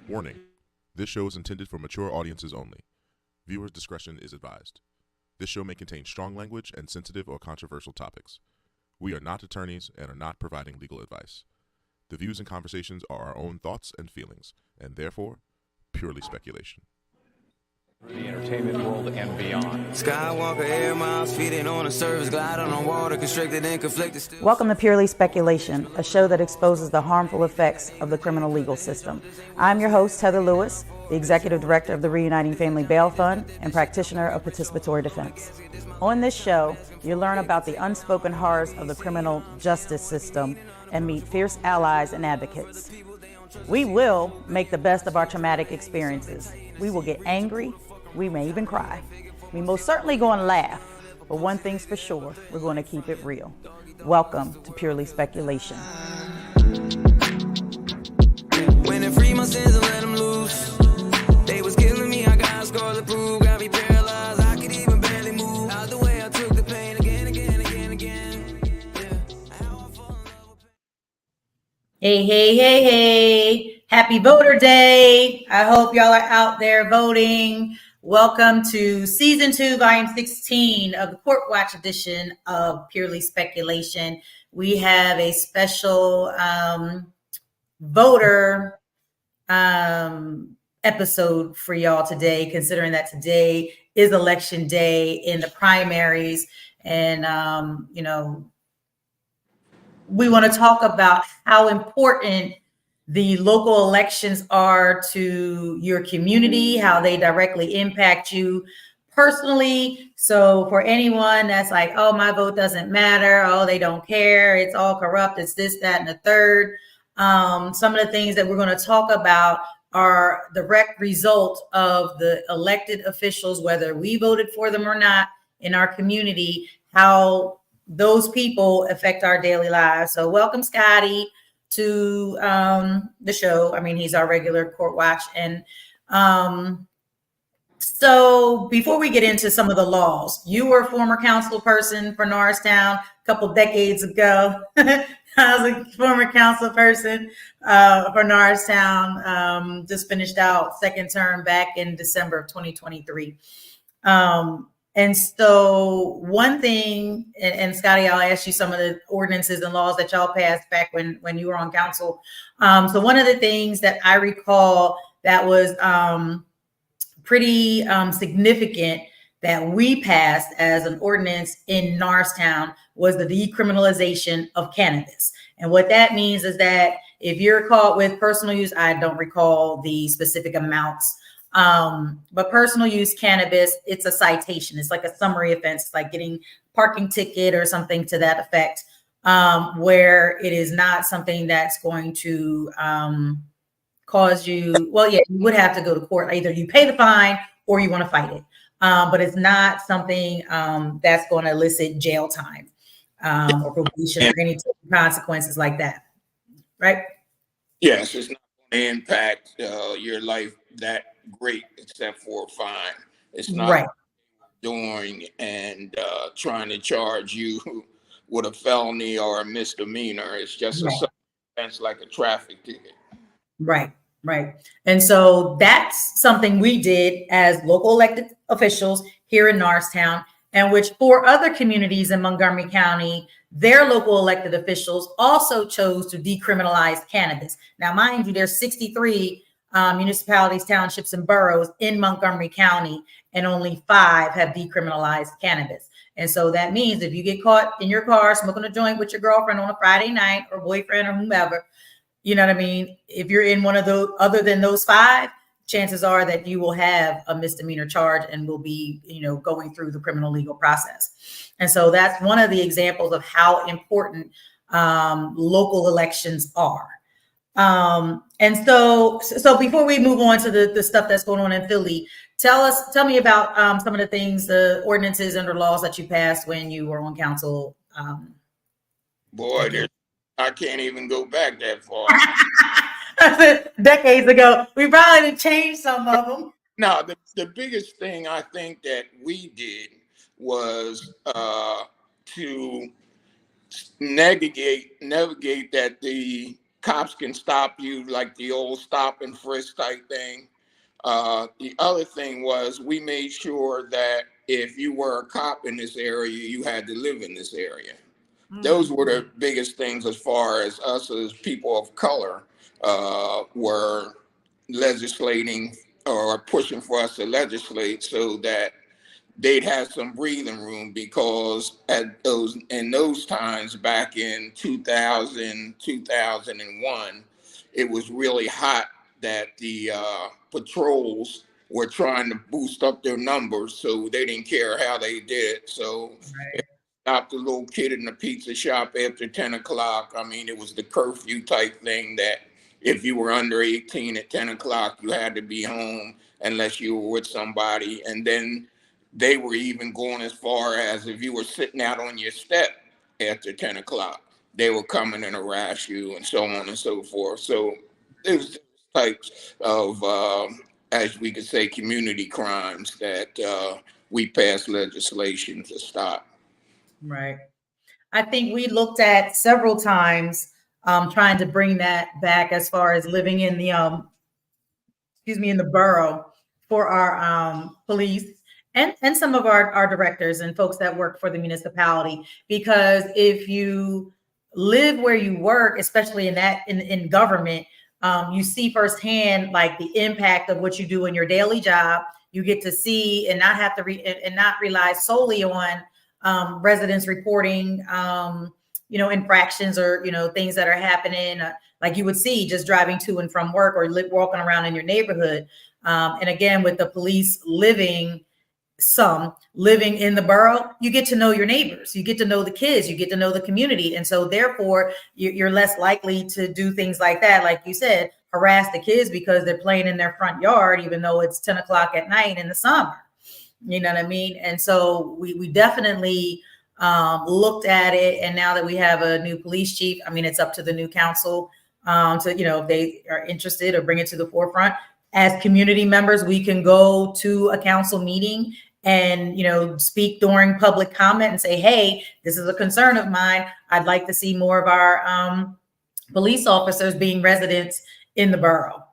Warning: this show is intended for mature audiences only. Viewers' discretion is advised. This show may contain strong language and sensitive or controversial topics. We are not attorneys and are not providing legal advice. The views and conversations are our own thoughts and feelings, and therefore, purely speculation. The entertainment world and beyond. Skywalker air miles, feeding on a surface, gliding on water, constricted and conflicted. Welcome to Purely Speculation, a show that exposes the harmful effects of the criminal legal system. I'm your host, Heather Lewis, the Executive Director of the Reuniting Family Bail Fund and practitioner of participatory defense. On this show, you'll learn about the unspoken horrors of the criminal justice system and meet fierce allies and advocates. We will make the best of our traumatic experiences. We will get angry. We may even cry. We most certainly going to laugh, but one thing's for sure, we're going to keep it real. Welcome to Purely Speculation. When they free my sins and let them loose, they was killing me, I got a scar to prove, got me paralyzed, I could even barely move. Out the way I took the pain again. Hey. Happy Voter Day. I hope y'all are out there voting. Welcome to Season 2, Volume 16 of the Court Watch edition of Purely Speculation. We have a special voter episode for y'all today, considering that today is election day in the primaries. And, we want to talk about how important the local elections are to your community, how they directly impact you personally. So for anyone that's like, oh, my vote doesn't matter, oh, they don't care, it's all corrupt, it's this, that, and the third. Some of the things that we're going to talk about are direct result of the elected officials, whether we voted for them or not in our community, how those people affect our daily lives. So welcome, Scotty, to the show. I mean, he's our regular Court Watch. And so before we get into some of the laws, you were a former council person for Norristown a couple decades ago. I was a former council person for Norristown, just finished out second term back in December of 2023. And so one thing, and Scotty, I'll ask you some of the ordinances and laws that y'all passed back when you were on council. So one of the things that I recall that was pretty significant that we passed as an ordinance in Norristown was the decriminalization of cannabis. And what that means is that if you're caught with personal use, I don't recall the specific amounts, but personal use cannabis, it's a citation. It's like a summary offense. It's like getting a parking ticket or something to that effect, where it is not something that's going to cause you, well, yeah, you would have to go to court. Either you pay the fine or you want to fight it. But it's not something that's going to elicit jail time or probation or any consequences like that. Right? Yes, it's not going to impact your life that great, except for a fine. It's not right. Doing and trying to charge you with a felony or a misdemeanor. It's just right. a offense like a traffic ticket. Right. And so that's something we did as local elected officials here in Norristown, and which 4 other communities in Montgomery County, their local elected officials also chose to decriminalize cannabis. Now, mind you, there's 63 municipalities, townships, and boroughs in Montgomery County, and only 5 have decriminalized cannabis. And so that means if you get caught in your car smoking a joint with your girlfriend on a Friday night or boyfriend or whomever, you know what I mean? If you're in one of those, other than those 5, chances are that you will have a misdemeanor charge and will be, going through the criminal legal process. And so that's one of the examples of how important local elections are. And so before we move on to the stuff that's going on in Philly, tell me about some of the things, the ordinances and the laws that you passed when you were on council. Boy, I can't even go back that far. Decades ago. We probably didn't change some of them. No, the biggest thing I think that we did was to navigate that the cops can stop you like the old stop and frisk type thing. The other thing was we made sure that if you were a cop in this area, you had to live in this area. Those were the biggest things as far as us as people of color were legislating or pushing for us to legislate so that they'd have some breathing room, because in those times back in 2000, 2001, it was really hot that the patrols were trying to boost up their numbers, so they didn't care how they did it. So stopped the little kid in the pizza shop after 10 o'clock. I mean, it was the curfew type thing that if you were under 18 at 10 o'clock, you had to be home unless you were with somebody. And then they were even going as far as if you were sitting out on your step after 10 o'clock, they were coming and harass you and so on and so forth. So it was types of, as we could say, community crimes that we passed legislation to stop. Right. I think we looked at several times trying to bring that back as far as living in the, in the borough for our police and some of our directors and folks that work for the municipality. Because if you live where you work, especially in government, you see firsthand like the impact of what you do in your daily job. You get to see and not have to and not rely solely on residents reporting, infractions or, things that are happening, like you would see just driving to and from work or walking around in your neighborhood. And again, with the police living in the borough, you get to know your neighbors, you get to know the kids, you get to know the community. And so therefore you're less likely to do things like that. Like you said, harass the kids because they're playing in their front yard, even though it's 10 o'clock at night in the summer. You know what I mean? And so we definitely looked at it. And now that we have a new police chief, I mean, it's up to the new council to, if they are interested or bring it to the forefront. As community members, we can go to a council meeting and, speak during public comment and say, hey, this is a concern of mine. I'd like to see more of our police officers being residents in the borough.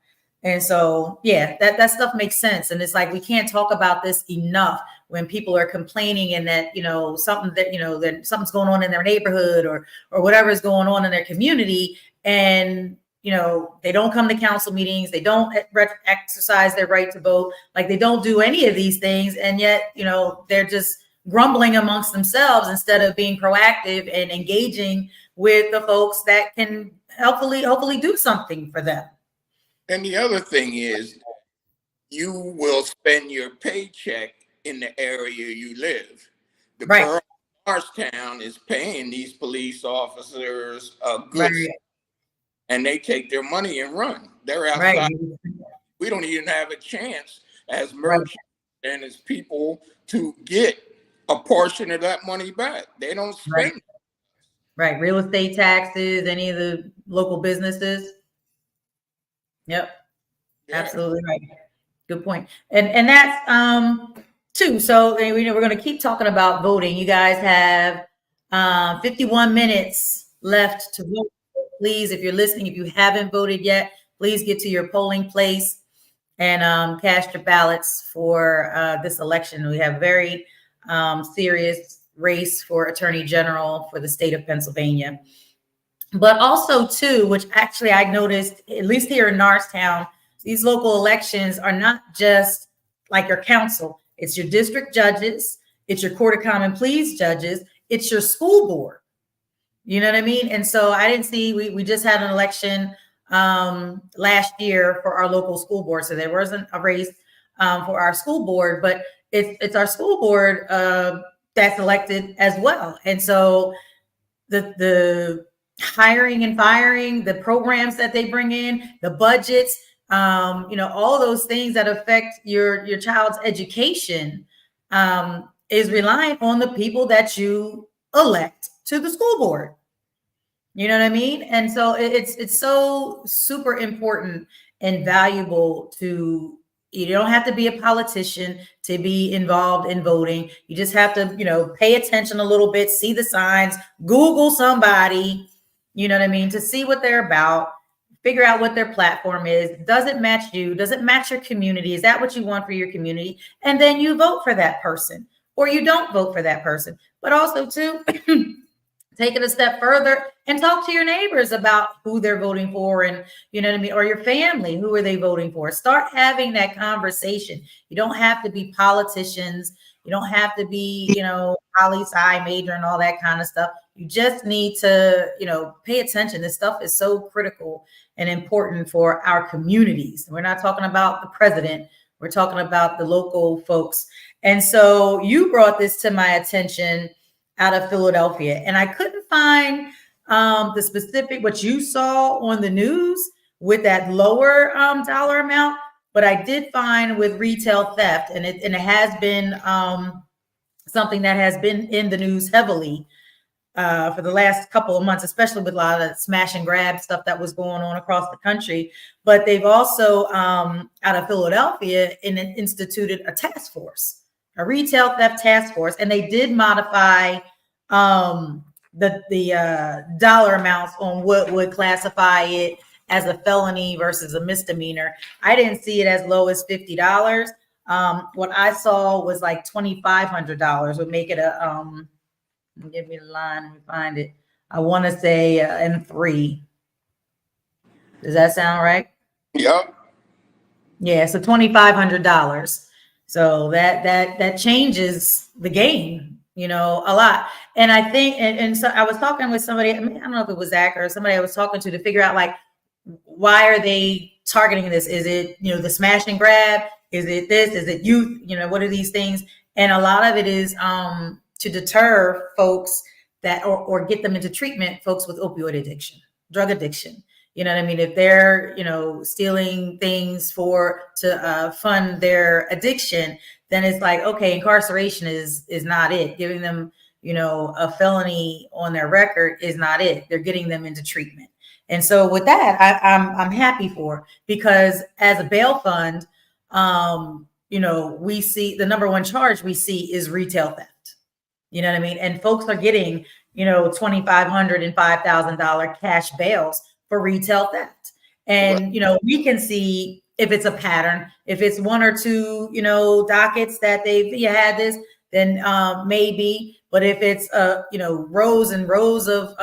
And so, yeah, that stuff makes sense. And it's like, we can't talk about this enough when people are complaining and that, that something's going on in their neighborhood or whatever is going on in their community. And, they don't come to council meetings. They don't exercise their right to vote. Like they don't do any of these things. And yet, they're just grumbling amongst themselves instead of being proactive and engaging with the folks that can hopefully do something for them. And the other thing is, you will spend your paycheck in the area you live. The borough of Norristown is paying these police officers good, and they take their money and run. They're outside. Right. We don't even have a chance as merchants and as people to get a portion of that money back. They don't spend it. Right. Real estate taxes, any of the local businesses. Yep. Yeah. Absolutely right. Good point. And that's too. So we're going to keep talking about voting. You guys have 51 minutes left to vote. Please, if you're listening, if you haven't voted yet, please get to your polling place and cast your ballots for this election. We have very serious race for Attorney General for the state of Pennsylvania. But also, too, which actually I noticed, at least here in Norristown, these local elections are not just like your council. It's your district judges. It's your Court of Common Pleas judges. It's your school board. You know what I mean? And so I didn't see, we just had an election last year for our local school board. So there wasn't a race for our school board, but it's our school board that's elected as well. And so the hiring and firing, the programs that they bring in, the budgets, all those things that affect your child's education is relying on the people that you elect to the school board. You know what I mean? And so it's so super important and valuable to, you don't have to be a politician to be involved in voting. You just have to, pay attention a little bit, see the signs, Google somebody, you know what I mean, to see what they're about figure out what their platform is. Does it match you? Does it match your community? Is that what you want for your community? And then you vote for that person, or you don't vote for that person. But also too, take it a step further and talk to your neighbors about who they're voting for, and you know what I mean, or your family, who are they voting for? Start having that conversation. You don't have to be politicians. You don't have to be, poli-sci major and all that kind of stuff. You just need to, pay attention. This stuff is so critical and important for our communities. We're not talking about the president. We're talking about the local folks. And so you brought this to my attention out of Philadelphia, and I couldn't find the specific, what you saw on the news with that lower dollar amount, but I did find with retail theft, and it has been something that has been in the news heavily for the last couple of months, especially with a lot of smash and grab stuff that was going on across the country. But they've also, out of Philadelphia, instituted a task force, a retail theft task force, and they did modify the dollar amounts on what would classify it as a felony versus a misdemeanor. I didn't see it as low as $50. What I saw was like $2,500 would make it a give me the line, let me find it. I want to say M3. Does that sound right? Yep. Yeah, so $2,500. So that changes the game, a lot. And I think, and so I was talking with somebody, I don't know if it was Zach or somebody I was talking to figure out, like, why are they targeting this? Is it, the smash and grab? Is it this? Is it youth? What are these things? And a lot of it is to deter folks that, or get them into treatment, folks with opioid addiction, drug addiction. You know what I mean? If they're, stealing things to fund their addiction, then it's like, okay, incarceration is not it. Giving them, a felony on their record is not it. They're getting them into treatment. And so with that, I'm happy for, because as a bail fund, we see the number one charge we see is retail theft. You know what I mean? And folks are getting, $2,500 and $5,000 cash bails for retail theft. And, we can see if it's a pattern, if it's one or two, dockets that they've had this, then maybe. But if it's, rows and rows of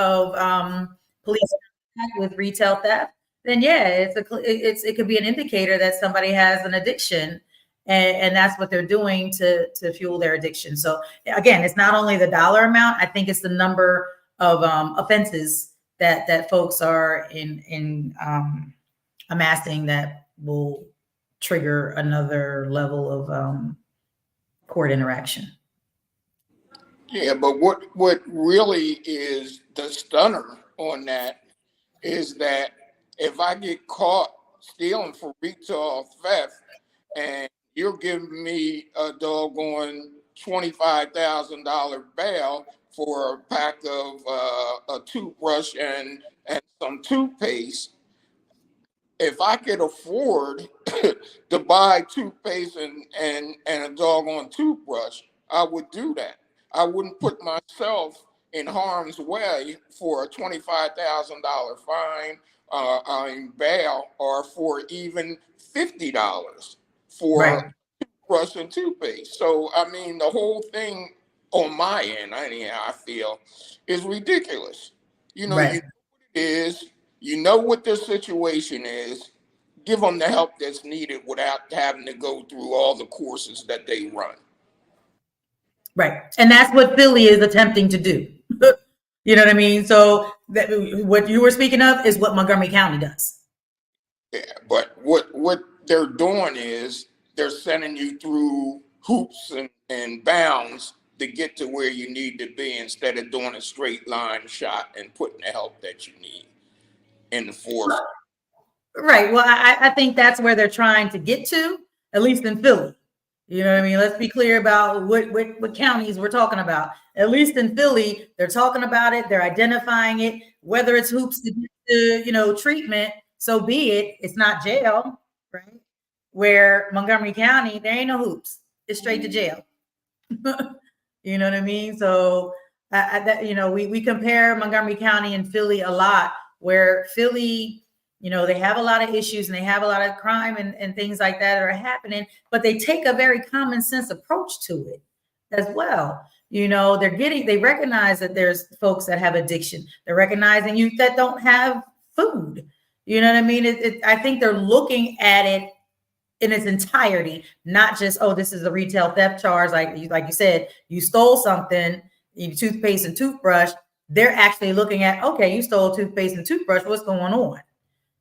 police with retail theft, then yeah, it could be an indicator that somebody has an addiction, and that's what they're doing to fuel their addiction. So again, it's not only the dollar amount. I think it's the number of offenses that folks are in amassing that will trigger another level of court interaction. Yeah, but what really is the stunner on that is that if I get caught stealing for retail theft and you're giving me a doggone $25,000 bail for a pack of a toothbrush and some toothpaste, if I could afford to buy toothpaste and a doggone toothbrush, I would do that. I wouldn't put myself in harm's way for a $25,000 fine, bail, or for even $50 for toothbrush and toothpaste. So, I mean, the whole thing on my end, I feel, is ridiculous. You know what it is. You know what their situation is. Give them the help that's needed without having to go through all the courses that they run. Right. And that's what Philly is attempting to do. You know what I mean? So what you were speaking of is what Montgomery County does. Yeah, but what they're doing is they're sending you through hoops and bounds to get to where you need to be, instead of doing a straight line shot and putting the help that you need in the force. Right. Well, I think that's where they're trying to get to, at least in Philly. You know what I mean? Let's be clear about what counties we're talking about. At least in Philly, they're talking about it. They're identifying it. Whether it's hoops to get to, treatment, so be it. It's not jail, right? Where Montgomery County, there ain't no hoops. It's straight to jail. You know what I mean? So, we compare Montgomery County and Philly a lot, where Philly You know, they have a lot of issues and they have a lot of crime and things like that are happening, but they take a very common sense approach to it as well. You know, they recognize that there's folks that have addiction. They're recognizing youth that don't have food. You know what I mean? I think they're looking at it in its entirety, not just, oh, this is a retail theft charge. Like you said, you stole something, toothpaste and toothbrush. They're actually looking at, okay, you stole toothpaste and toothbrush. What's going on?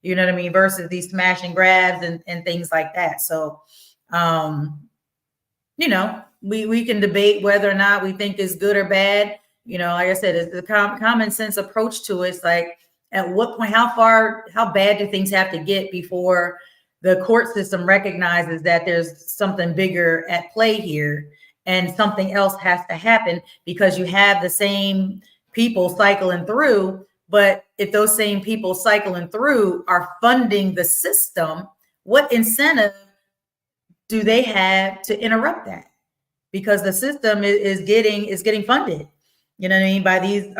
You know what I mean? Versus these smash and grabs and things like that. So, you know, we can debate whether or not we think it's good or bad. You know, like I said, it's the common sense approach to it. It's like, at what point, how bad do things have to get before the court system recognizes that there's something bigger at play here and something else has to happen, because you have the same people cycling through. But if those same people cycling through are funding the system, what incentive do they have to interrupt that? Because the system is getting funded, you know what I mean, by these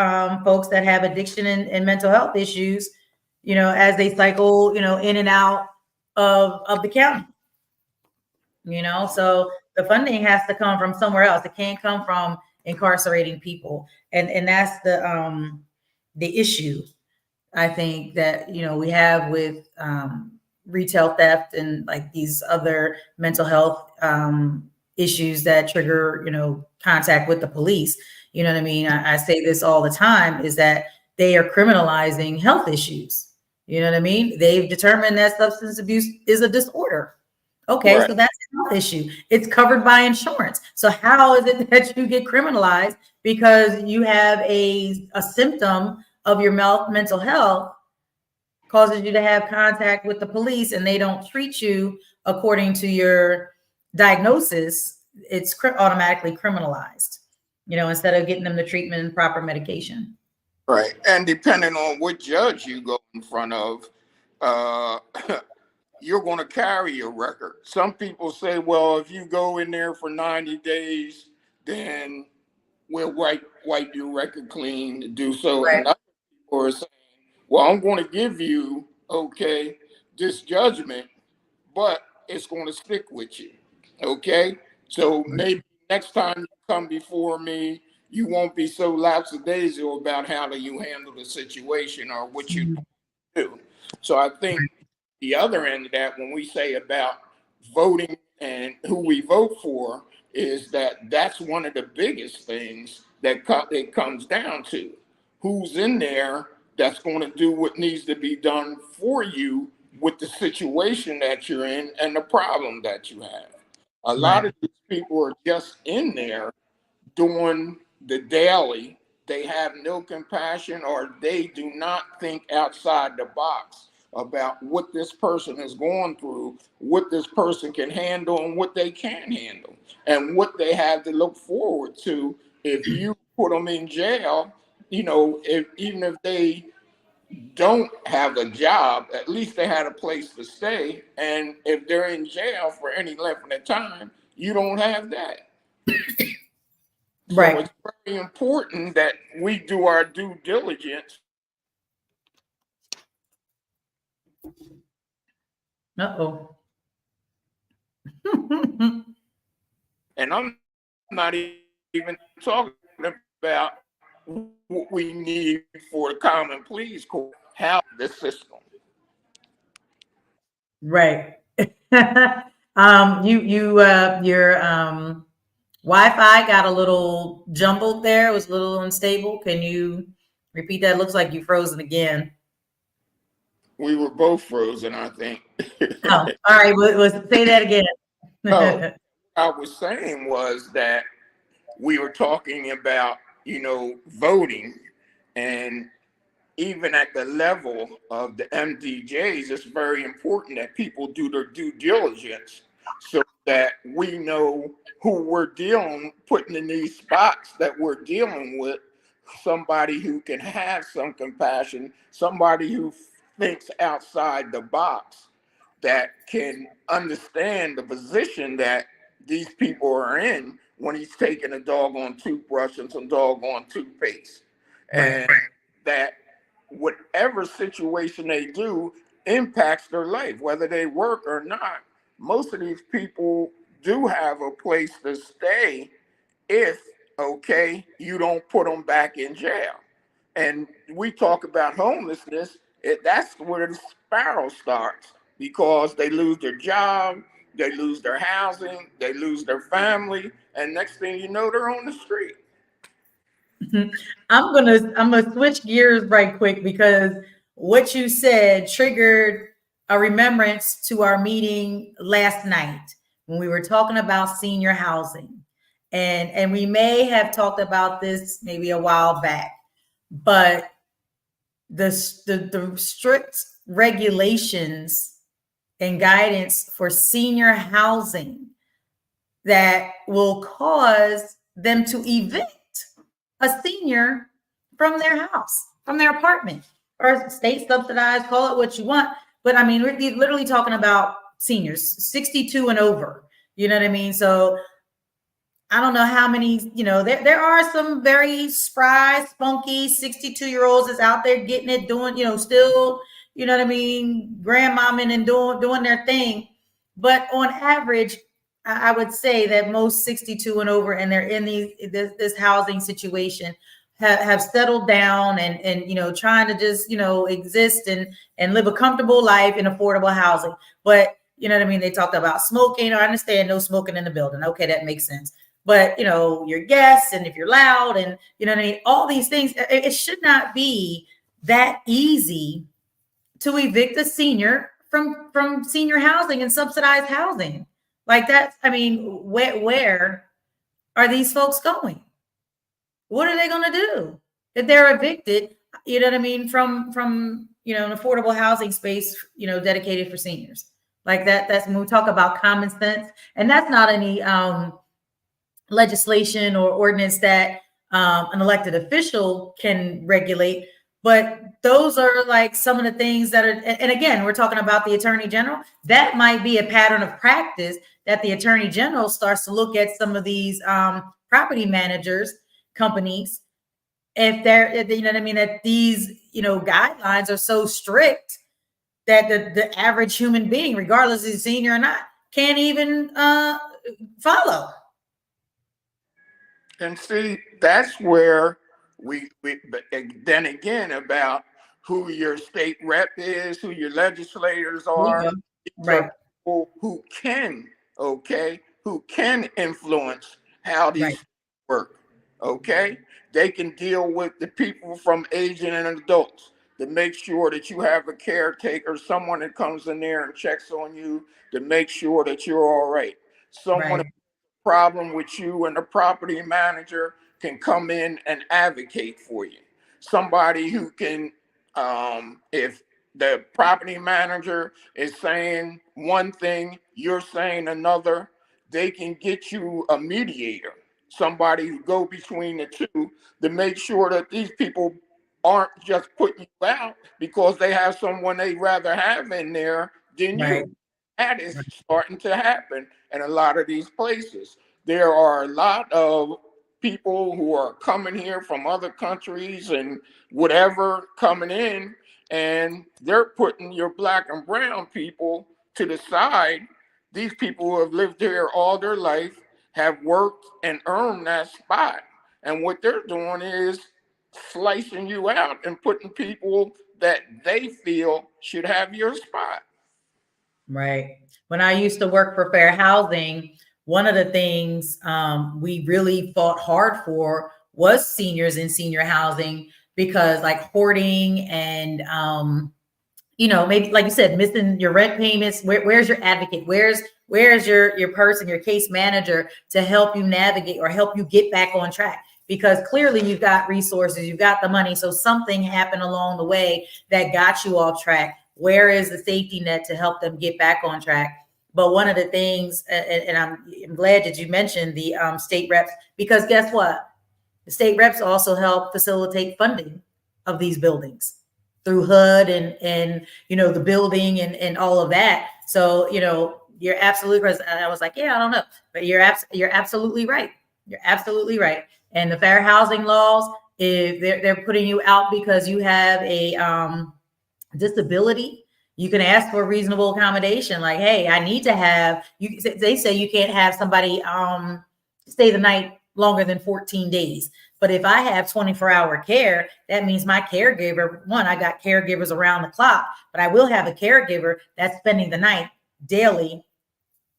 folks that have addiction and mental health issues, you know, as they cycle, you know, in and out of the county. You know, so the funding has to come from somewhere else. It can't come from incarcerating people, and that's the issue, I think, that, you know, we have with retail theft and like these other mental health issues that trigger, you know, contact with the police. You know what I mean? I say this all the time, is that they are criminalizing health issues. You know what I mean? They've determined that substance abuse is a disorder. Okay, right. So that's a health issue. It's covered by insurance. So how is it that you get criminalized because you have a symptom of your mental health causes you to have contact with the police and they don't treat you according to your diagnosis? It's automatically criminalized, you know, instead of getting them the treatment and proper medication. Right. And depending on what judge you go in front of, you're going to carry your record. Some people say, well, if you go in there for 90 days, then we'll wipe your record clean to do so. Right. And other people are saying, well, I'm going to give you, okay, this judgment, but it's going to stick with you. Okay. So maybe next time you come before me, you won't be so lackadaisical about how do you handle the situation or what you do. So I think the other end of that, when we say about voting and who we vote for, is that that's one of the biggest things that it comes down to. Who's in there that's going to do what needs to be done for you with the situation that you're in and the problem that you have. A lot of these people are just in there doing the daily. They have no compassion, or they do not think outside the box about what this person is going through, what this person can handle and what they can't handle, and what they have to look forward to. If you put them in jail, you know, even if they don't have a job, at least they had a place to stay. And if they're in jail for any length of time, you don't have that. Right. So it's very important that we do our due diligence. Uh-oh. And I'm not even talking about what we need for the common pleas court, how the system. Right. Your Wi-Fi got a little jumbled there. It was a little unstable. Can you repeat that? It looks like you frozen again. We were both frozen, I think. Oh, all right. Let's say that again. Oh, I was saying was that we were talking about, you know, voting, and even at the level of the MDJs, it's very important that people do their due diligence so that we know who we're putting in these spots that we're dealing with, somebody who can have some compassion, somebody who thinks outside the box, that can understand the position that these people are in when he's taking a doggone toothbrush and some doggone toothpaste. And that whatever situation they do, impacts their life, whether they work or not. Most of these people do have a place to stay if, okay, you don't put them back in jail. And we talk about homelessness, that's where the spiral starts, because they lose their job, they lose their housing, they lose their family, and next thing you know, they're on the street. I'm gonna switch gears right quick, because what you said triggered a remembrance to our meeting last night when we were talking about senior housing. And we may have talked about this maybe a while back, but the strict regulations and guidance for senior housing that will cause them to evict a senior from their house, from their apartment, or state subsidized, call it what you want. But I mean, we're literally talking about seniors, 62 and over. You know what I mean? So I don't know how many, there are some very spry, spunky 62-year-olds that's out there getting it, doing, still, you know what I mean, grandmomming and doing their thing. But on average, I would say that most 62 and over, and they're in this housing situation, have settled down and trying to just exist and live a comfortable life in affordable housing. But you know what I mean, they talked about smoking. I understand no smoking in the building. Okay, that makes sense. But your guests, and if you're loud, and you know what I mean, all these things, it should not be that easy to evict a senior from senior housing and subsidized housing. Like that, I mean, where are these folks going? What are they going to do if they're evicted? You know what I mean? From an affordable housing space, dedicated for seniors. Like that. That's when we talk about common sense, and that's not any legislation or ordinance that an elected official can regulate. But those are like some of the things that are, and again, we're talking about the Attorney General. That might be a pattern of practice that the Attorney General starts to look at some of these property managers, companies, if they're, that these, guidelines are so strict that the average human being, regardless if he's senior or not, can't even follow. And see, that's where we but then again, about who your state rep is, who your legislators are, right? Who can influence how these work. Okay, they can deal with the people from aging and adults to make sure that you have a caretaker, someone that comes in there and checks on you to make sure that you're all right. Someone problem with you, and the property manager can come in and advocate for you. Somebody who can, if the property manager is saying one thing, you're saying another, they can get you a mediator, somebody who go between the two to make sure that these people aren't just putting you out because they have someone they'd rather have in there than you. That is starting to happen in a lot of these places. There are a lot of people who are coming here from other countries and whatever coming in, and they're putting your black and brown people to the side. These people who have lived here all their life, have worked and earned that spot. And what they're doing is slicing you out and putting people that they feel should have your spot. Right. When I used to work for Fair Housing, one of the things we really fought hard for was seniors in senior housing, because like hoarding and, maybe like you said, missing your rent payments. Where's your advocate? Where's your person, your case manager to help you navigate or help you get back on track? Because clearly you've got resources, you've got the money. So something happened along the way that got you off track. Where is the safety net to help them get back on track? But one of the things, and I'm glad that you mentioned the state reps, because guess what? The state reps also help facilitate funding of these buildings through HUD and the building and all of that. So, you're absolutely right. I was like, yeah, I don't know, but you're absolutely right. You're absolutely right. And the fair housing laws, if they're putting you out because you have a disability, You can ask for reasonable accommodation. Like, hey, I need to have you. They say you can't have somebody stay the night longer than 14 days. But if I have 24-hour care, that means my caregiver, one, I got caregivers around the clock, but I will have a caregiver that's spending the night daily.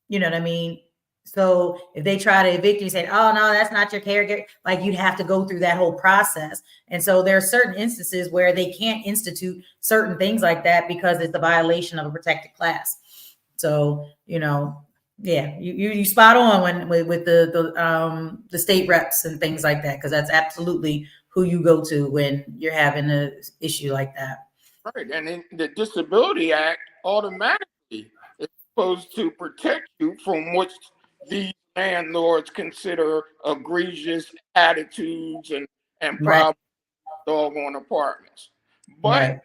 You know what I mean? So if they try to evict you and say, oh, no, that's not your caregiver, like you'd have to go through that whole process. And so there are certain instances where they can't institute certain things like that because it's a violation of a protected class. So, you know, yeah, you spot on when with the state reps and things like that, because that's absolutely who you go to when you're having an issue like that. Right. And in the Disability Act automatically is supposed to protect you from what these landlords consider egregious attitudes and problems with doggone apartments. But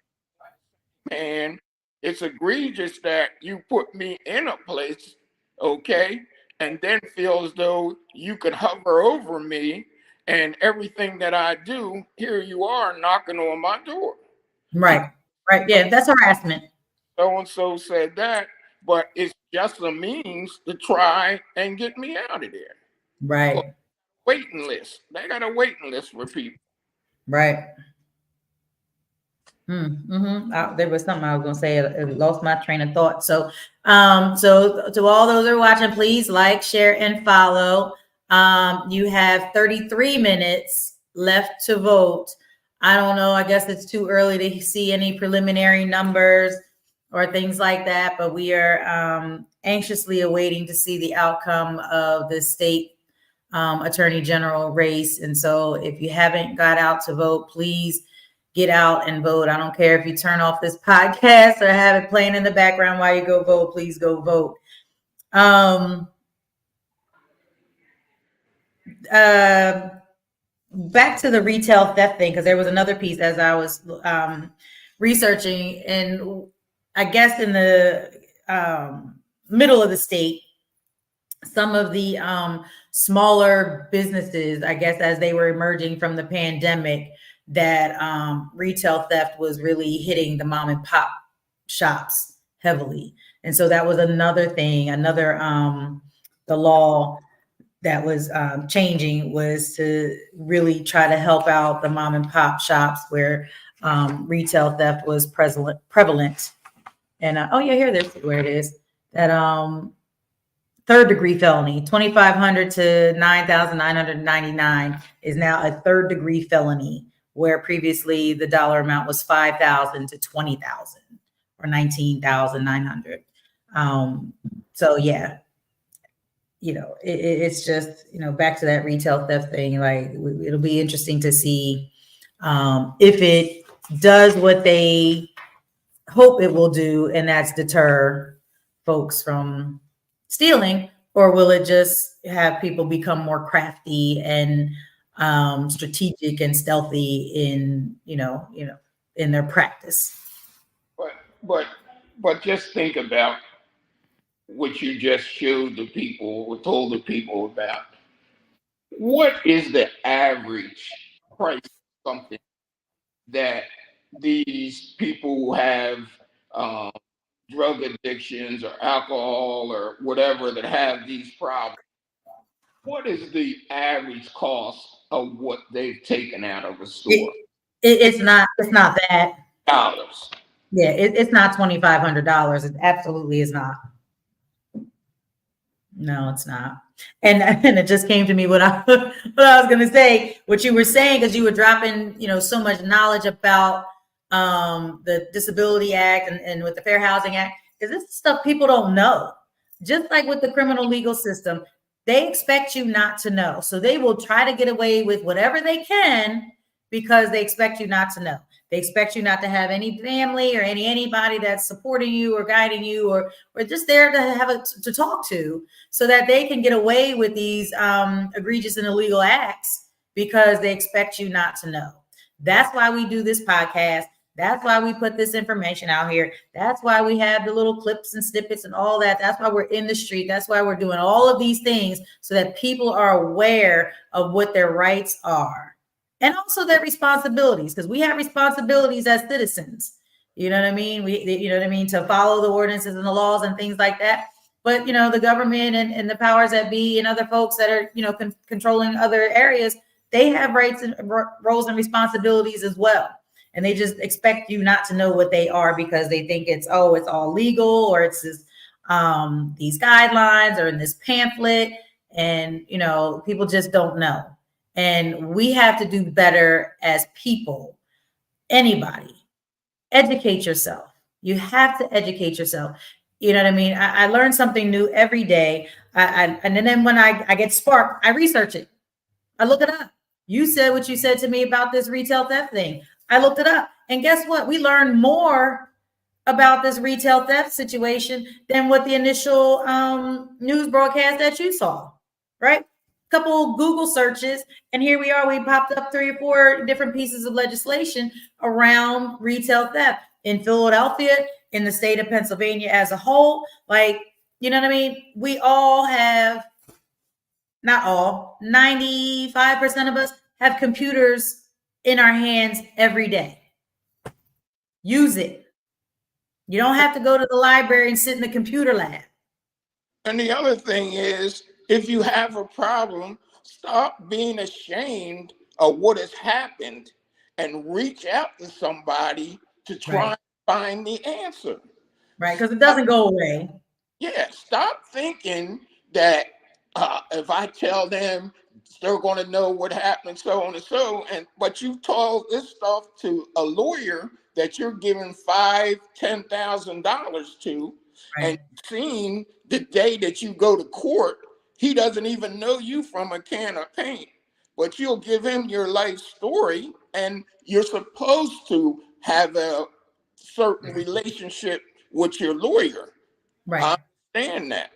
man, it's egregious that you put me in a place, okay, and then feel as though you could hover over me and everything that I do, here you are knocking on my door. Right. Yeah, that's harassment. So-and-so said that, but it's just a means to try and get me out of there. Right. Well, waiting list. They got a waiting list for people. Right. There was something I was going to say. I lost my train of thought. So, so to all those who are watching, please like, share, and follow. You have 33 minutes left to vote. I don't know. I guess it's too early to see any preliminary numbers or things like that, but we are anxiously awaiting to see the outcome of the state attorney general race. And so if you haven't got out to vote, please get out and vote. I don't care if you turn off this podcast or have it playing in the background while you go vote, please go vote. Back to the retail theft thing, because there was another piece as I was researching, and I guess in the middle of the state, some of the smaller businesses, I guess, as they were emerging from the pandemic, that retail theft was really hitting the mom and pop shops heavily. And so that was another thing, the law that was changing was to really try to help out the mom and pop shops where retail theft was prevalent. And here this is where it is. That third degree felony, 2,500 to 9,999 is now a third degree felony, where previously the dollar amount was 5,000 to 20,000 or 19,900. So yeah, it's just, back to that retail theft thing. Like, it'll be interesting to see if it does what they hope it will do, and that's deter folks from stealing, or will it just have people become more crafty and strategic and stealthy in in their practice? But just think about what you just showed the people or told the people about. What is the average price of something that these people who have drug addictions or alcohol or whatever that have these problems? What is the average cost of what they've taken out of a store? It's not that. Dollars. Yeah, it's not $2,500. It absolutely is not. No, it's not. And it just came to me what I was going to say, what you were saying, because you were dropping, so much knowledge about the Disability Act and with the Fair Housing Act, because this is stuff people don't know. Just like with the criminal legal system, they expect you not to know. So they will try to get away with whatever they can because they expect you not to know. They expect you not to have any family or anybody that's supporting you or guiding you or just there to have to talk to, so that they can get away with these egregious and illegal acts because they expect you not to know. That's why we do this podcast. That's why we put this information out here. That's why we have the little clips and snippets and all that. That's why we're in the street. That's why we're doing all of these things, so that people are aware of what their rights are and also their responsibilities, because we have responsibilities as citizens. You know what I mean? You know what I mean? To follow the ordinances and the laws and things like that. But, you know, the government and the powers that be and other folks that are, you know, controlling other areas, they have rights and roles and responsibilities as well. And they just expect you not to know what they are because they think it's all legal, or it's this, these guidelines or in this pamphlet. And, you know, people just don't know. And we have to do better as people. Anybody, educate yourself. You have to educate yourself. You know what I mean? I learn something new every day. And then when I get sparked, I research it. I look it up. You said what you said to me about this retail theft thing. I looked it up. And guess what? We learned more about this retail theft situation than what the initial news broadcast that you saw, right? Couple Google searches, and here we are. We popped up 3 or 4 different pieces of legislation around retail theft in Philadelphia, in the state of Pennsylvania as a whole. Like, you know what I mean? We all have, not all, 95% of us have computers in our hands every day. Use it. You don't have to go to the library and sit in the computer lab. And the other thing is, if you have a problem, stop being ashamed of what has happened and reach out to somebody to try and find the answer. Right, because it doesn't go away. Yeah, stop thinking that if I tell them, they're going to know what happened, so on and so. But you told this stuff to a lawyer that you're giving $5,000-$10,000 to, and seeing the day that you go to court, he doesn't even know you from a can of paint. But you'll give him your life story, and you're supposed to have a certain relationship with your lawyer. Right. I understand that.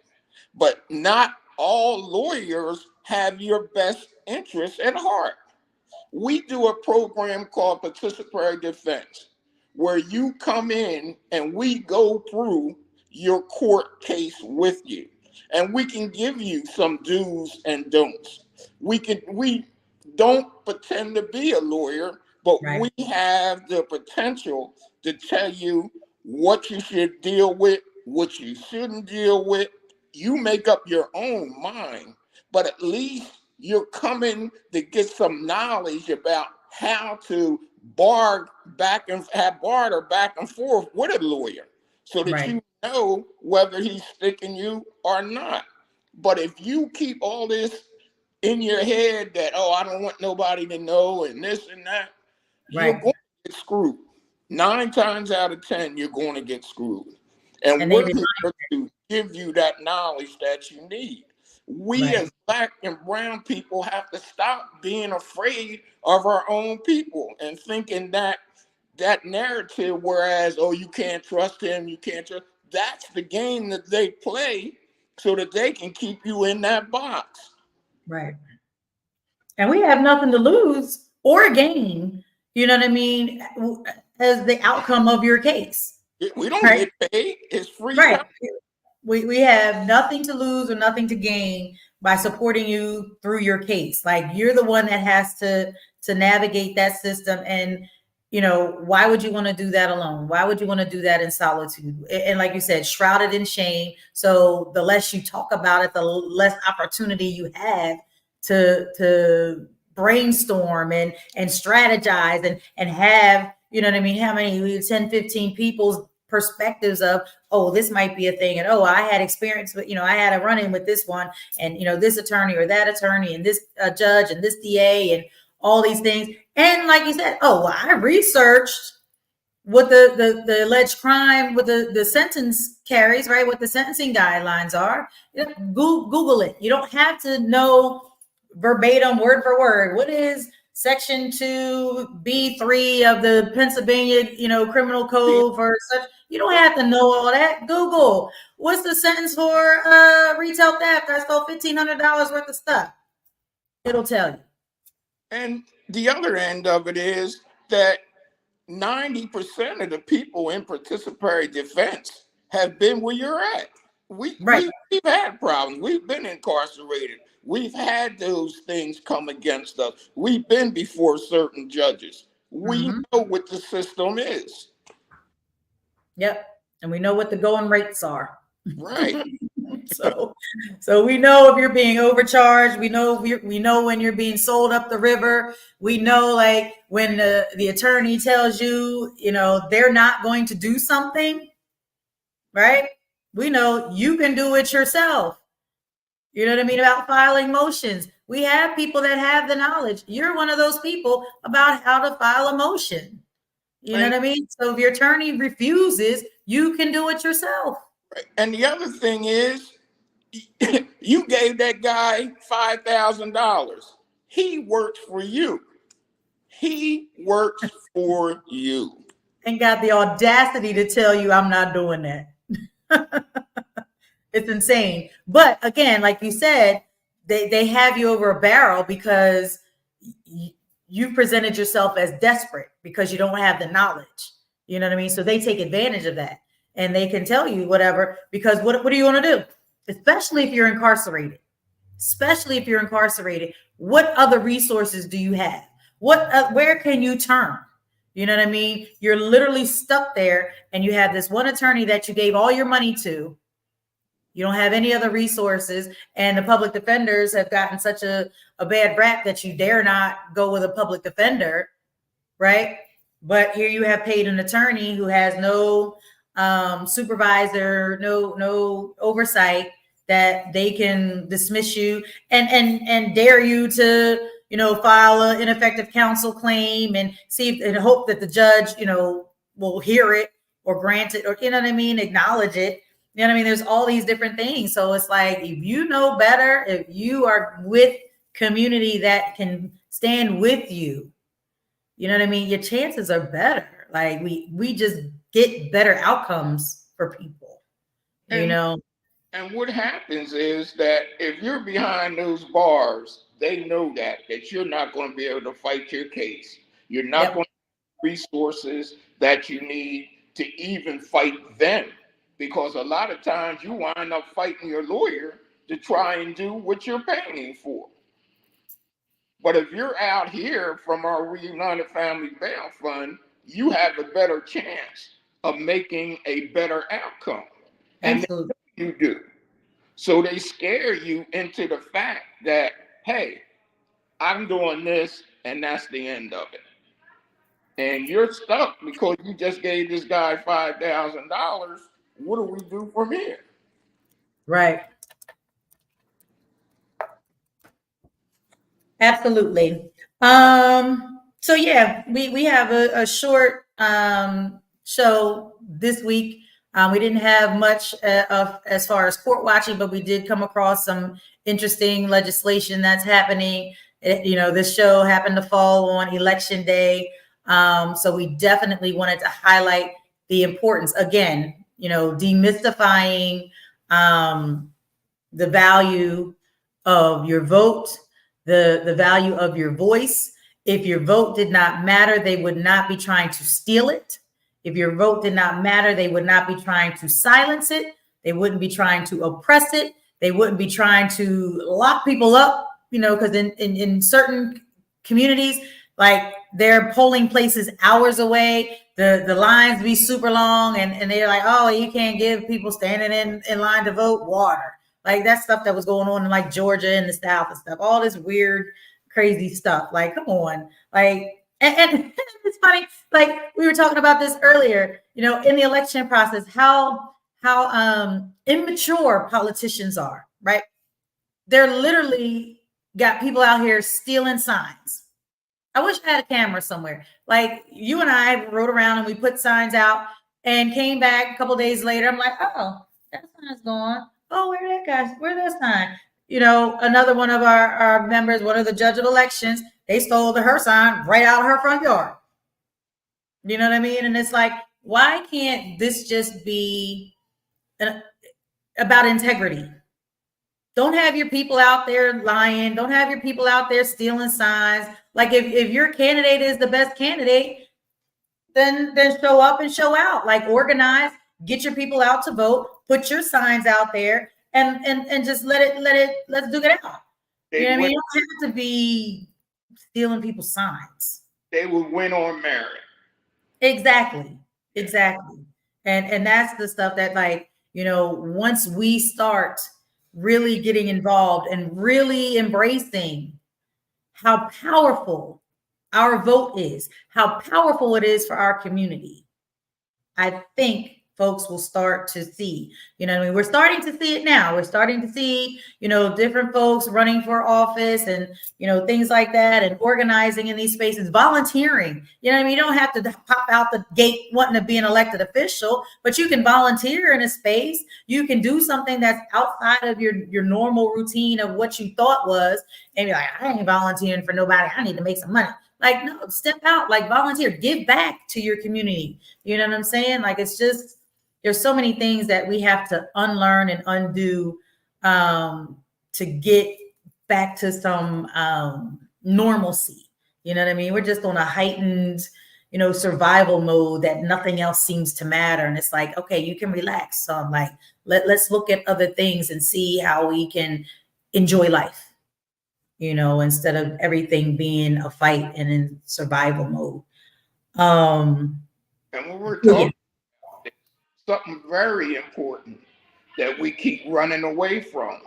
But not all lawyers have your best interests at heart. We do a program called Participatory Defense, where you come in and we go through your court case with you. And we can give you some do's and don'ts. We don't pretend to be a lawyer, but we have the potential to tell you what you should deal with, what you shouldn't deal with. You make up your own mind, but at least you're coming to get some knowledge about how to barter back and forth with a lawyer, so that you know whether he's sticking you or not. But if you keep all this in your head that, I don't want nobody to know and this and that, you're going to get screwed. 9 times out of 10, you're going to get screwed. And we're here to give you that knowledge that you need. We as Black and brown people have to stop being afraid of our own people and thinking that narrative, whereas, you can't trust him, you can't trust. That's the game that they play so that they can keep you in that box. Right. And we have nothing to lose or gain, you know what I mean, as the outcome of your case. We don't get paid. It's free. Right. We have nothing to lose or nothing to gain by supporting you through your case. Like, you're the one that has to navigate that system. And, you know, why would you want to do that alone? Why would you want to do that in solitude? And like you said, shrouded in shame. So the less you talk about it, the less opportunity you have to brainstorm and strategize and have, you know what I mean, how many 10, 15 people's perspectives of, this might be a thing. And, I had experience with, I had a run-in with this one, and, this attorney or that attorney and this judge and this DA and all these things. And like you said, I researched what the alleged crime, what the sentence carries, right? What the sentencing guidelines are. Google it. You don't have to know verbatim, word for word. What is Section 2B3 of the Pennsylvania, criminal code for such? You don't have to know all that. Google, what's the sentence for retail theft? I stole $1,500 worth of stuff. It'll tell you. And the other end of it is that 90% of the people in participatory defense have been where you're at. We've had problems. We've been incarcerated. We've had those things come against us. We've been before certain judges. We know what the system is. Yep. And we know what the going rates are. Right. So we know if you're being overcharged. We know when you're being sold up the river. We know like when the attorney tells you, they're not going to do something, right? We know you can do it yourself. You know what I mean? About filing motions. We have people that have the knowledge. You're one of those people about how to file a motion. You know what I mean? So if your attorney refuses, you can do it yourself. Right. And the other thing is, you gave that guy $5,000. He works for you. He works for you. And got the audacity to tell you I'm not doing that. It's insane. But again, like you said, they have you over a barrel because you presented yourself as desperate because you don't have the knowledge. You know what I mean? So they take advantage of that and they can tell you whatever, because what do you want to do? Especially if you're incarcerated. What other resources do you have? Where can you turn? You know what I mean? You're literally stuck there and you have this one attorney that you gave all your money to. You don't have any other resources. And the public defenders have gotten such a bad rap that you dare not go with a public defender, right? But here you have paid an attorney who has no supervisor, no oversight, that they can dismiss you and dare you to, file an ineffective counsel claim and see and hope that the judge, will hear it or grant it or, acknowledge it. You know what I mean? There's all these different things. So it's like, if you know better, if you are with community that can stand with you, you know what I mean? Your chances are better. Like we just get better outcomes for people, And what happens is that if you're behind those bars, they know that you're not going to be able to fight your case. You're not going to have resources that you need to even fight them. Because a lot of times you wind up fighting your lawyer to try and do what you're paying for. But if you're out here from our Reunited Family Bail Fund, you have a better chance of making a better outcome. And you do. So they scare you into the fact that, hey, I'm doing this and that's the end of it. And you're stuck because you just gave this guy $5,000. What do we do from here? Right. Absolutely. So yeah, we have a short show this week. We didn't have much of as far as court watching, but we did come across some interesting legislation that's happening. This show happened to fall on Election Day. So we definitely wanted to highlight the importance, again, demystifying the value of your vote, the value of your voice. If your vote did not matter, they would not be trying to steal it. If your vote did not matter, they would not be trying to silence it. They wouldn't be trying to oppress it. They wouldn't be trying to lock people up, because in certain communities, like they're polling places hours away. The lines be super long and they're like, oh, you can't give people standing in line to vote water. Like that stuff that was going on in like Georgia and the South and stuff, all this weird, crazy stuff. Like, come on. Like, and it's funny, like we were talking about this earlier, in the election process, how immature politicians are, right? They're literally got people out here stealing signs. I wish I had a camera somewhere. Like you and I rode around and we put signs out and came back a couple of days later. I'm like, oh, that sign's gone. Oh, where's that sign? Another one of our members, one of the judge of elections, they stole her sign right out of her front yard. You know what I mean? And it's like, why can't this just be about integrity? Don't have your people out there lying. Don't have your people out there stealing signs. Like if your candidate is the best candidate, then show up and show out. Like organize, get your people out to vote, put your signs out there, and just let's duke it out. You know what I mean? You don't have to be stealing people's signs. They will win on merit. Exactly. And that's the stuff that, like, once we start really getting involved and really embracing how powerful our vote is, how powerful it is for our community, I think folks will start to see, we're starting to see it now. We're starting to see, different folks running for office and, things like that, and organizing in these spaces, volunteering. You don't have to pop out the gate wanting to be an elected official, but you can volunteer in a space. You can do something that's outside of your normal routine of what you thought was, and you're like, I ain't volunteering for nobody. I need to make some money. Like, no, step out, like volunteer, give back to your community. You know what I'm saying? Like, it's just, there's so many things that we have to unlearn and undo to get back to some normalcy. You know what I mean? We're just on a heightened, survival mode that nothing else seems to matter. And it's like, okay, you can relax some. Like, let's look at other things and see how we can enjoy life. Instead of everything being a fight and in survival mode. And when we're talking about something very important that we keep running away from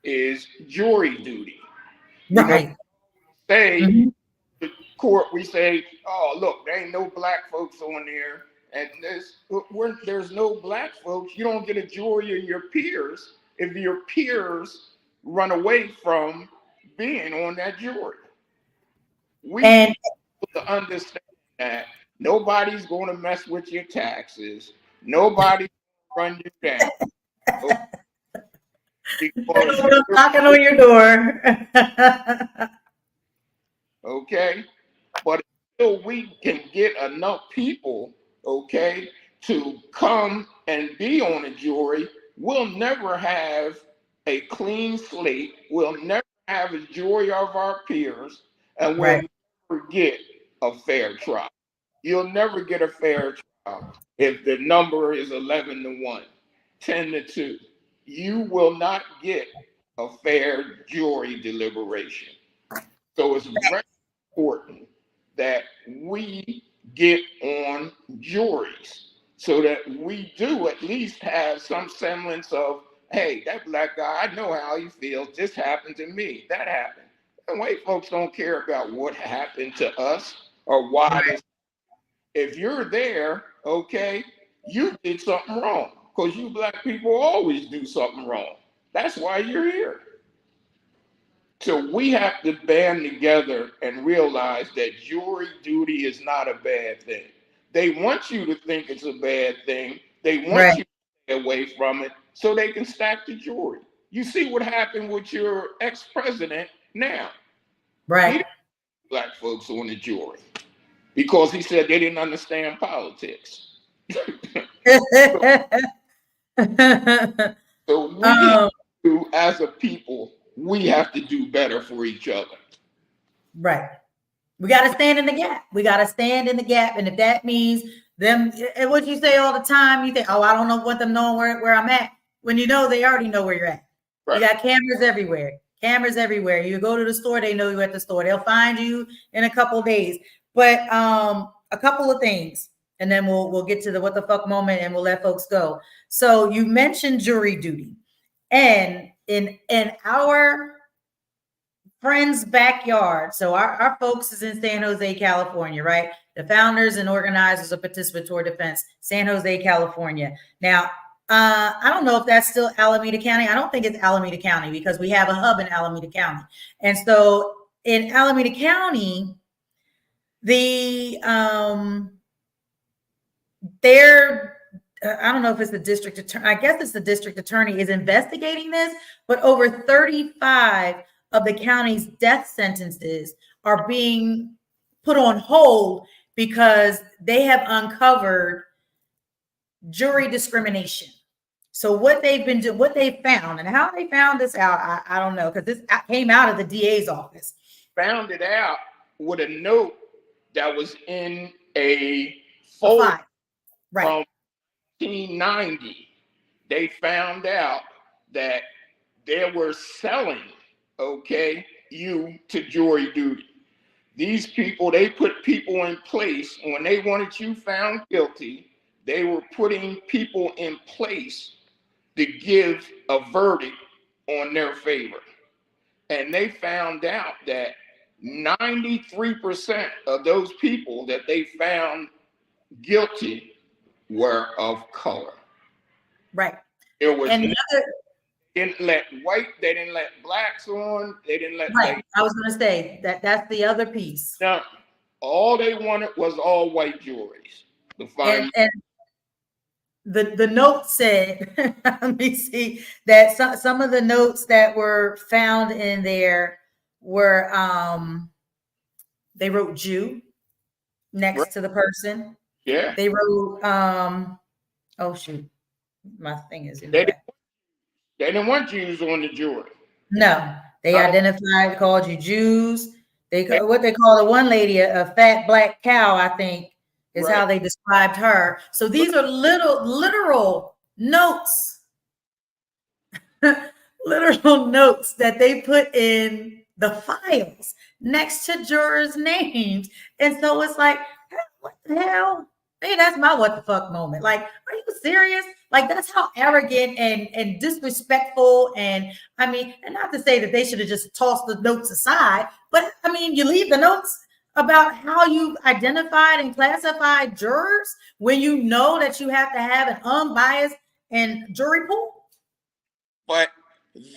is jury duty. Right. The court, we say, oh, look, there ain't no black folks on there. And there's no black folks, you don't get a jury of your peers if your peers run away from being on that jury. We need to understand that nobody's going to mess with your taxes. Nobody's going to run you down. Because knocking on your door. Okay? But until we can get enough people, okay, to come and be on a jury, we'll never have a clean slate. We'll never have a jury of our peers, and we'll never get a fair trial. You'll never get a fair trial if the number is 11-1, 10-2. You will not get a fair jury deliberation. So it's very important that we get on juries so that we do at least have some semblance of, hey, that black guy, I know how he feels. This happened to me. That happened. And white folks don't care about what happened to us or why this. If you're there, okay, you did something wrong, because you black people always do something wrong. That's why you're here. So we have to band together and realize that jury duty is not a bad thing. They want you to think it's a bad thing. They want you to stay away from it so they can stack the jury. You see what happened with your ex-president now. Right. He didn't put black folks on the jury because he said they didn't understand politics. So we, as a people, we have to do better for each other. Right. We got to stand in the gap. We got to stand in the gap. And if that means them, and what you say all the time, you think, oh, I don't know what them know where I'm at. When you know, they already know where you're at. Right. You got cameras everywhere. Cameras everywhere. You go to the store, they know you at the store. They'll find you in a couple of days. But a couple of things, and then we'll get to the what the fuck moment, and we'll let folks go. So you mentioned jury duty, and in our friend's backyard. So our folks is in San Jose, California, right? The founders and organizers of Participatory Defense, San Jose, California. Now, I don't know if that's still Alameda County. I don't think it's Alameda County because we have a hub in Alameda County. And so in Alameda County, I don't know if it's the district attorney. I guess it's the district attorney is investigating this, but over 35 of the county's death sentences are being put on hold because they have uncovered jury discrimination. So what they've been doing, what they found, and how they found this out, I don't know, because this came out of the DA's office. Found it out with a note that was in a folder from 1990. They found out that they were selling, you to jury duty. These people, they put people in place when they wanted you found guilty. they were putting people in place to give a verdict on their favor. And they found out that 93% of those people that they found guilty were of color. Right. There was And the other, didn't let they didn't let blacks on, they didn't let right. I was going to say that's the other piece. no, all they wanted was all white juries. And the note said, let me see, that some of the notes that were found in there were they wrote Jew next to the person. Yeah. They wrote oh shoot, my thing is in They the didn't want Jews on the jury. No, they identified, called you Jews. What they call the one lady a fat black cow, I think, is how they described her. So these are literal notes, literal notes that they put in the files next to jurors' names. And so it's like, what the hell? Hey, that's my what the fuck moment. Like, are you serious? Like, that's how arrogant and disrespectful. And I mean, and not to say that they should have just tossed the notes aside, but I mean, you leave the notes about how you identified and classified jurors when you know that you have to have an unbiased and jury pool. But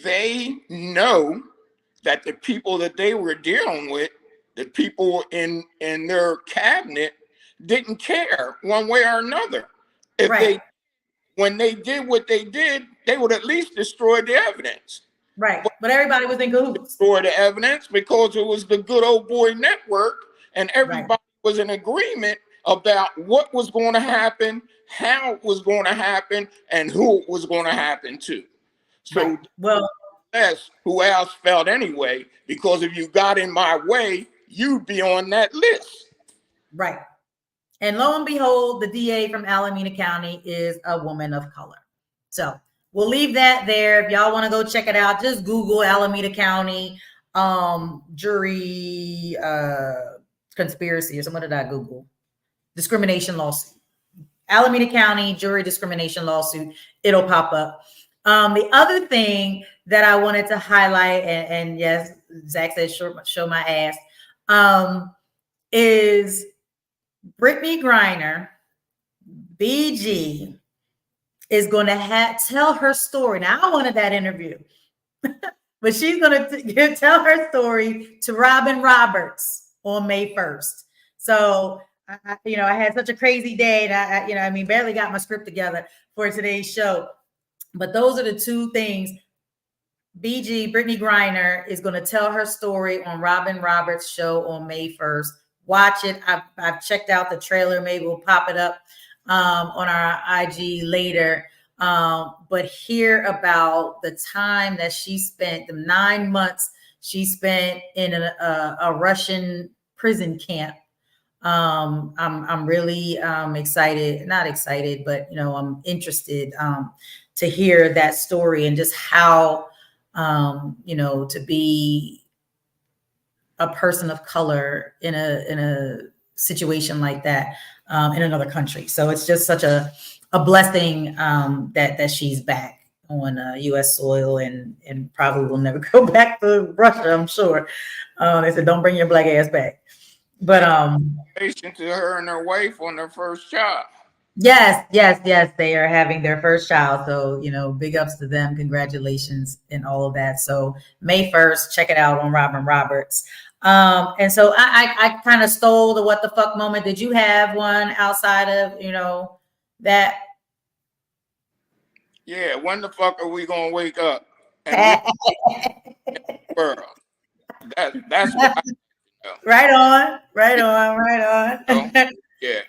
they know that the people that they were dealing with, the people in their cabinet, didn't care one way or another. If when they did what they did, they would at least destroy the evidence. Right. But everybody was in cahoots. Destroy the evidence because it was the good old boy network, and everybody was in agreement about what was going to happen, how it was going to happen, and who it was going to happen to. So, well, that's who else felt anyway, because if you got in my way, you'd be on that list. Right. And lo and behold, the DA from Alameda County is a woman of color. So we'll leave that there. If y'all want to go check it out, just Google Alameda County jury conspiracy or something. What did I Google? Discrimination lawsuit. Alameda County jury discrimination lawsuit. It'll pop up. The other thing that I wanted to highlight, and yes, Zach said show my ass, is Brittany Griner, BG, is going to tell her story. Now, I wanted that interview, but she's going to tell her story to Robin Roberts on May 1st. So, I had such a crazy day, and I barely got my script together for today's show. But those are the two things. BG, Brittany Griner, is going to tell her story on Robin Roberts' show on May 1st. Watch it. I've checked out the trailer. Maybe we'll pop it up on our IG later. But hear about the time that she spent, the 9 months she spent in a Russian prison camp. I'm really excited, not excited, but I'm interested to hear that story and just how to be a person of color in a situation like that in another country. So it's just such a blessing that she's back on U.S. soil and probably will never go back to Russia, I'm sure. They said, don't bring your black ass back. But to her and her wife on their first child. Yes, they are having their first child. So, big ups to them. Congratulations and all of that. So May 1st, check it out on Robin Roberts. And so I kind of stole the what the fuck moment. Did you have one outside of, that? Yeah, when the fuck are we going to wake up? And world. That's what I know. Right on. Yeah.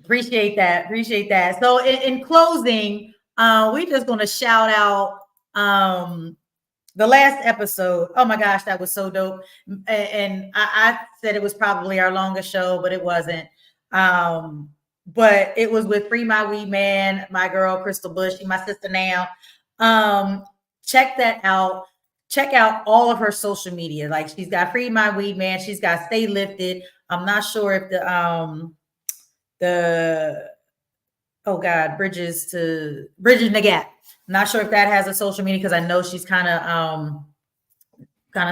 Appreciate that. So in closing, we're just going to shout out the last episode. Oh my gosh, that was so dope. And I said it was probably our longest show, but it wasn't. But it was with Free My Weed Man, my girl, Crystal Bush, she's my sister now. Check that out. Check out all of her social media. Like, she's got Free My Weed Man. She's got Stay Lifted. I'm not sure if the oh God, Bridges the Gap. Not sure if that has a social media because I know she's kind of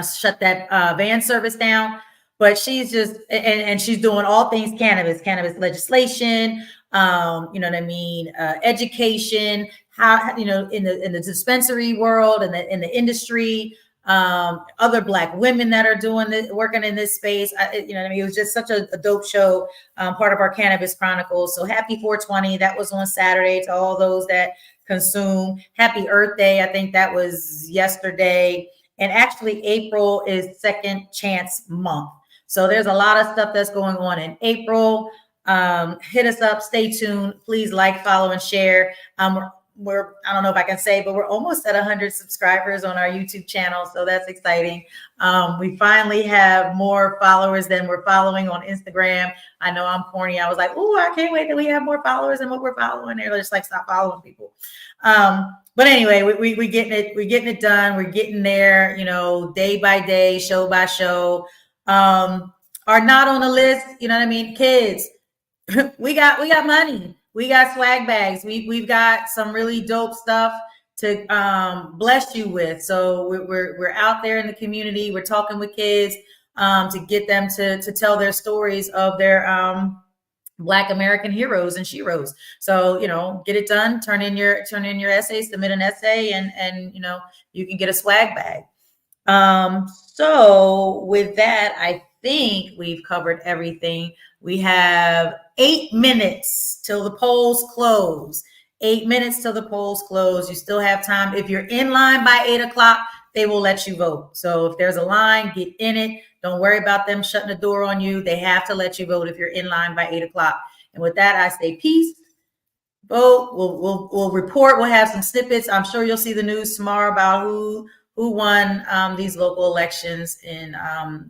shut that van service down. But she's just and she's doing all things cannabis legislation, you know what I mean, education, how in the dispensary world and in the industry, other Black women that are doing this, working in this space. You know what I mean? It was just such a dope show, part of our Cannabis Chronicles. So happy 420. That was on Saturday to all those that consume. Happy Earth Day. I think that was yesterday. And actually April is Second Chance Month. So there's a lot of stuff that's going on in April. Hit us up. Stay tuned. Please like, follow, and share. We're, I don't know if I can say, but we're almost at 100 subscribers on our YouTube channel. So that's exciting. We finally have more followers than we're following on Instagram. I know I'm corny. I was like, oh, I can't wait till we have more followers than what we're following. They're just like, stop following people. But anyway, we getting it done. We're getting there, you know, day by day, show by show. Are not on the list. You know what I mean? Kids, we got money. We got swag bags. We've got some really dope stuff to bless you with. So we're out there in the community. We're talking with kids to get them to tell their stories of their Black American heroes and sheroes. So, you know, get it done. Turn in your essay. Submit an essay, and you know, you can get a swag bag. So with that, I think we've covered everything. We have 8 minutes till the polls close. 8 minutes till the polls close. You still have time. If you're in line by 8 o'clock, they will let you vote. So if there's a line, get in it. Don't worry about them shutting the door on you. They have to let you vote if you're in line by 8 o'clock. And with that, I say peace. Vote. We'll report. We'll have some snippets. I'm sure you'll see the news tomorrow about who won these local elections in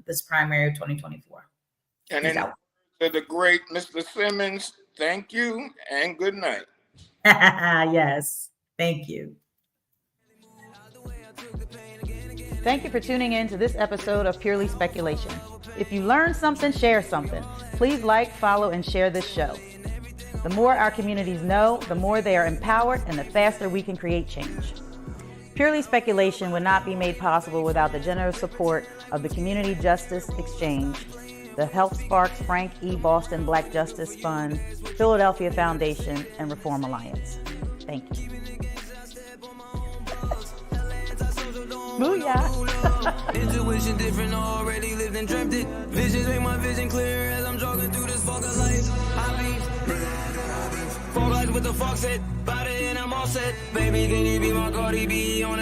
this primary of 2024. And then to the great Mr. Simmons, thank you and good night. Yes, thank you. Thank you for tuning in to this episode of Purely Speculation. If you learned something, share something. Please like, follow, and share this show. The more our communities know, the more they are empowered, and the faster we can create change. Purely Speculation would not be made possible without the generous support of the Community Justice Exchange, the Health Sparks Frank E. Boston Black Justice Fund, Philadelphia Foundation, and Reform Alliance. Thank you. Booyah! Intuition different, already lived and dreamt it. Visions make my vision clear as I'm jogging through this fog of life. Fall guys with the fox head, body and I'm all set. Baby, can you be my Cardi B on